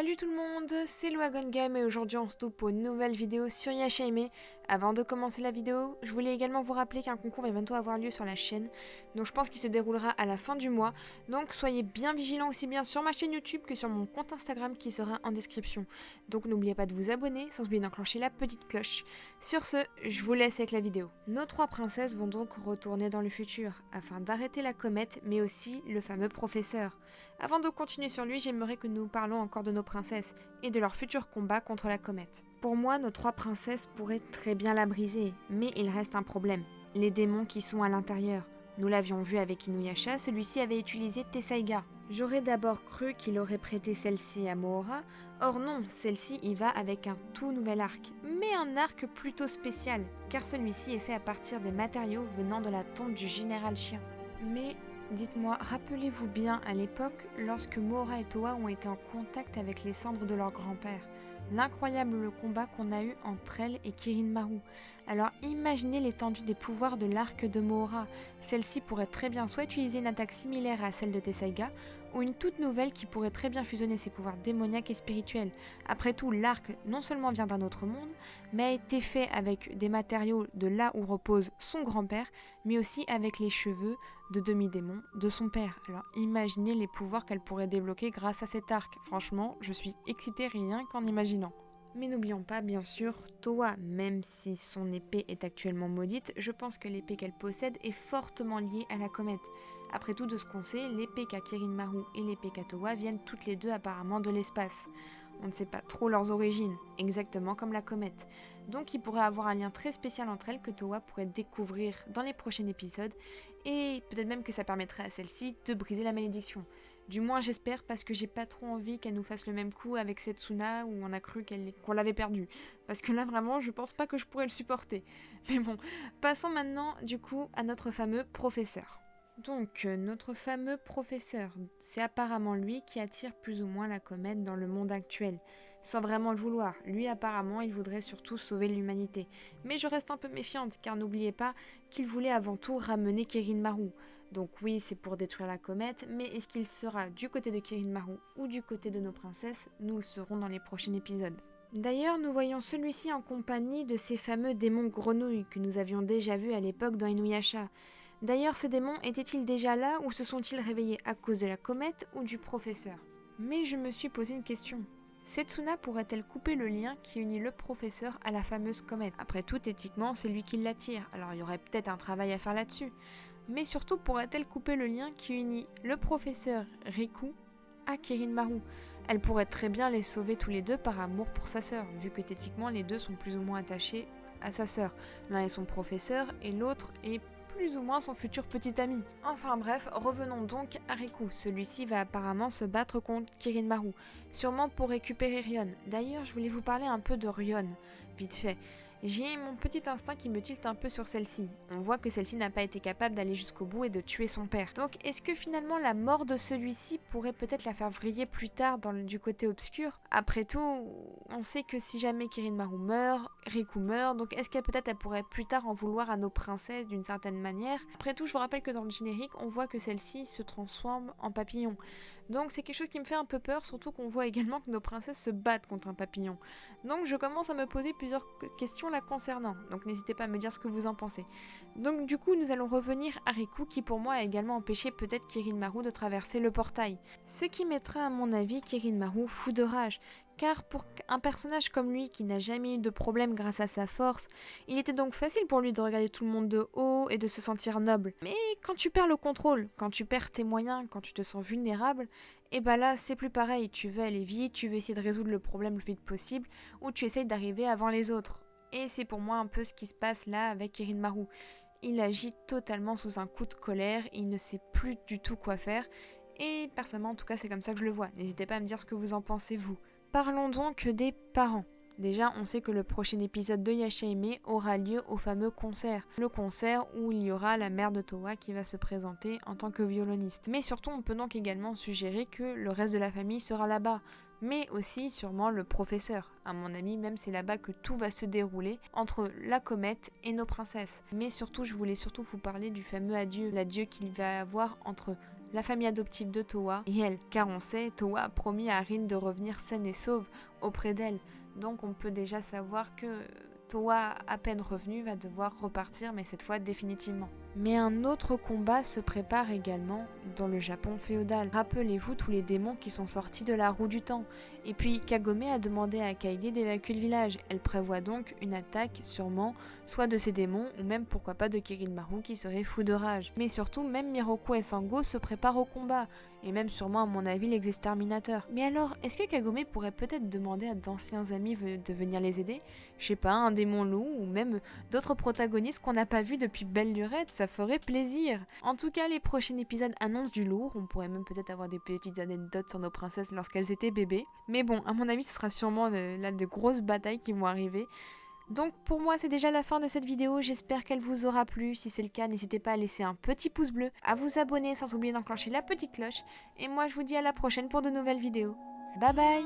Salut tout le monde, c'est Loagon Game et aujourd'hui on se trouve pour une nouvelle vidéo sur Yashahime. Avant de commencer la vidéo, je voulais également vous rappeler qu'un concours va bientôt avoir lieu sur la chaîne, donc je pense qu'il se déroulera à la fin du mois, donc soyez bien vigilants aussi bien sur ma chaîne YouTube que sur mon compte Instagram qui sera en description. Donc n'oubliez pas de vous abonner sans oublier d'enclencher la petite cloche. Sur ce, je vous laisse avec la vidéo. Nos trois princesses vont donc retourner dans le futur afin d'arrêter la comète mais aussi le fameux professeur. Avant de continuer sur lui, j'aimerais que nous parlons encore de nos princesses et de leur futur combat contre la comète. Pour moi, nos trois princesses pourraient très bien la briser, mais il reste un problème. Les démons qui sont à l'intérieur. Nous l'avions vu avec Inuyasha, celui-ci avait utilisé Tessaiga. J'aurais d'abord cru qu'il aurait prêté celle-ci à Mohora, or non, celle-ci y va avec un tout nouvel arc, mais un arc plutôt spécial, car celui-ci est fait à partir des matériaux venant de la tombe du général chien. Mais dites-moi, rappelez-vous bien à l'époque, lorsque Mohora et Towa ont été en contact avec les cendres de leur grand-père, l'incroyable combat qu'on a eu entre elle et Kirin Maru. Alors imaginez l'étendue des pouvoirs de l'arc de Mohora. Celle-ci pourrait très bien soit utiliser une attaque similaire à celle de Tessaiga, ou une toute nouvelle qui pourrait très bien fusionner ses pouvoirs démoniaques et spirituels. Après tout, l'arc non seulement vient d'un autre monde, mais a été fait avec des matériaux de là où repose son grand-père, mais aussi avec les cheveux de demi-démon de son père. Alors imaginez les pouvoirs qu'elle pourrait débloquer grâce à cet arc. Franchement, je suis excitée rien qu'en imaginant. Mais n'oublions pas bien sûr Towa, même si son épée est actuellement maudite, je pense que l'épée qu'elle possède est fortement liée à la comète. Après tout, de ce qu'on sait, l'épée qu'a Kirin Maru et l'épée qu'a Towa viennent toutes les deux apparemment de l'espace. On ne sait pas trop leurs origines, exactement comme la comète. Donc il pourrait avoir un lien très spécial entre elles que Towa pourrait découvrir dans les prochains épisodes, et peut-être même que ça permettrait à celle-ci de briser la malédiction. Du moins j'espère, parce que j'ai pas trop envie qu'elle nous fasse le même coup avec Setsuna où on a cru qu'on l'avait perdue. Parce que là vraiment je pense pas que je pourrais le supporter. Mais bon, passons maintenant du coup à notre fameux professeur. Donc, notre fameux professeur, c'est apparemment lui qui attire plus ou moins la comète dans le monde actuel, sans vraiment le vouloir. Lui, apparemment, il voudrait surtout sauver l'humanité. Mais je reste un peu méfiante, car n'oubliez pas qu'il voulait avant tout ramener Kirin Maru. Donc oui, c'est pour détruire la comète, mais est-ce qu'il sera du côté de Kirin Maru ou du côté de nos princesses? Nous le saurons dans les prochains épisodes. D'ailleurs, nous voyons celui-ci en compagnie de ces fameux démons grenouilles que nous avions déjà vus à l'époque dans Inuyasha. D'ailleurs, ces démons étaient-ils déjà là ou se sont-ils réveillés à cause de la comète ou du professeur? Mais je me suis posé une question. Setsuna pourrait-elle couper le lien qui unit le professeur à la fameuse comète? Après tout, éthiquement, c'est lui qui l'attire, alors il y aurait peut-être un travail à faire là-dessus. Mais surtout, pourrait-elle couper le lien qui unit le professeur Riku à Kirin Maru? Elle pourrait très bien les sauver tous les deux par amour pour sa sœur, vu que techniquement les deux sont plus ou moins attachés à sa sœur. L'un est son professeur et l'autre est plus ou moins son futur petit ami. Enfin bref, revenons donc à Riku. Celui-ci va apparemment se battre contre Kirin Maru, sûrement pour récupérer Rion. D'ailleurs, je voulais vous parler un peu de Rion, vite fait. J'ai mon petit instinct qui me tilte un peu sur celle-ci. On voit que celle-ci n'a pas été capable d'aller jusqu'au bout et de tuer son père. Donc est-ce que finalement la mort de celui-ci pourrait peut-être la faire vriller plus tard du côté obscur? Après tout, on sait que si jamais Kirin Maru meurt, Riku meurt, donc est-ce qu'elle peut-être elle pourrait plus tard en vouloir à nos princesses d'une certaine manière? Après tout, je vous rappelle que dans le générique, on voit que celle-ci se transforme en papillon. Donc c'est quelque chose qui me fait un peu peur, surtout qu'on voit également que nos princesses se battent contre un papillon. Donc je commence à me poser plusieurs questions là concernant, donc n'hésitez pas à me dire ce que vous en pensez. Donc du coup nous allons revenir à Riku qui pour moi a également empêché peut-être Kirin Maru de traverser le portail. Ce qui mettra à mon avis Kirin Maru fou de rage. Car pour un personnage comme lui qui n'a jamais eu de problème grâce à sa force, il était donc facile pour lui de regarder tout le monde de haut et de se sentir noble. Mais quand tu perds le contrôle, quand tu perds tes moyens, quand tu te sens vulnérable, et bah là c'est plus pareil, tu veux aller vite, tu veux essayer de résoudre le problème le plus vite possible, ou tu essayes d'arriver avant les autres. Et c'est pour moi un peu ce qui se passe là avec Kirin Maru. Il agit totalement sous un coup de colère, il ne sait plus du tout quoi faire, et personnellement en tout cas c'est comme ça que je le vois. N'hésitez pas à me dire ce que vous en pensez vous. Parlons donc des parents. Déjà, on sait que le prochain épisode de Yashahime aura lieu au fameux concert. Le concert où il y aura la mère de Towa qui va se présenter en tant que violoniste. Mais surtout, on peut donc également suggérer que le reste de la famille sera là-bas. Mais aussi sûrement le professeur. À mon avis, même c'est là-bas que tout va se dérouler entre la comète et nos princesses. Mais surtout, je voulais surtout vous parler du fameux adieu. L'adieu qu'il va avoir entre la famille adoptive de Towa et elle, car on sait, Towa a promis à Rin de revenir saine et sauve auprès d'elle. Donc on peut déjà savoir que Towa, à peine revenu, va devoir repartir, mais cette fois définitivement. Mais un autre combat se prépare également dans le Japon féodal. Rappelez-vous tous les démons qui sont sortis de la roue du temps. Et puis Kagome a demandé à Kaede d'évacuer le village. Elle prévoit donc une attaque, sûrement, soit de ces démons, ou même pourquoi pas de Kirilmaru qui serait fou de rage. Mais surtout, même Miroku et Sango se préparent au combat, et même sûrement à mon avis les exterminateurs. Mais alors, est-ce que Kagome pourrait peut-être demander à d'anciens amis de venir les aider? Je sais pas, un démon loup, ou même d'autres protagonistes qu'on n'a pas vus depuis belle lurette, ça ferait plaisir. En tout cas, les prochains épisodes annoncent du lourd, on pourrait même peut-être avoir des petites anecdotes sur nos princesses lorsqu'elles étaient bébés. Mais bon, à mon avis, ce sera sûrement là de grosses batailles qui vont arriver. Donc pour moi c'est déjà la fin de cette vidéo, j'espère qu'elle vous aura plu. Si c'est le cas, n'hésitez pas à laisser un petit pouce bleu, à vous abonner sans oublier d'enclencher la petite cloche. Et moi je vous dis à la prochaine pour de nouvelles vidéos. Bye bye.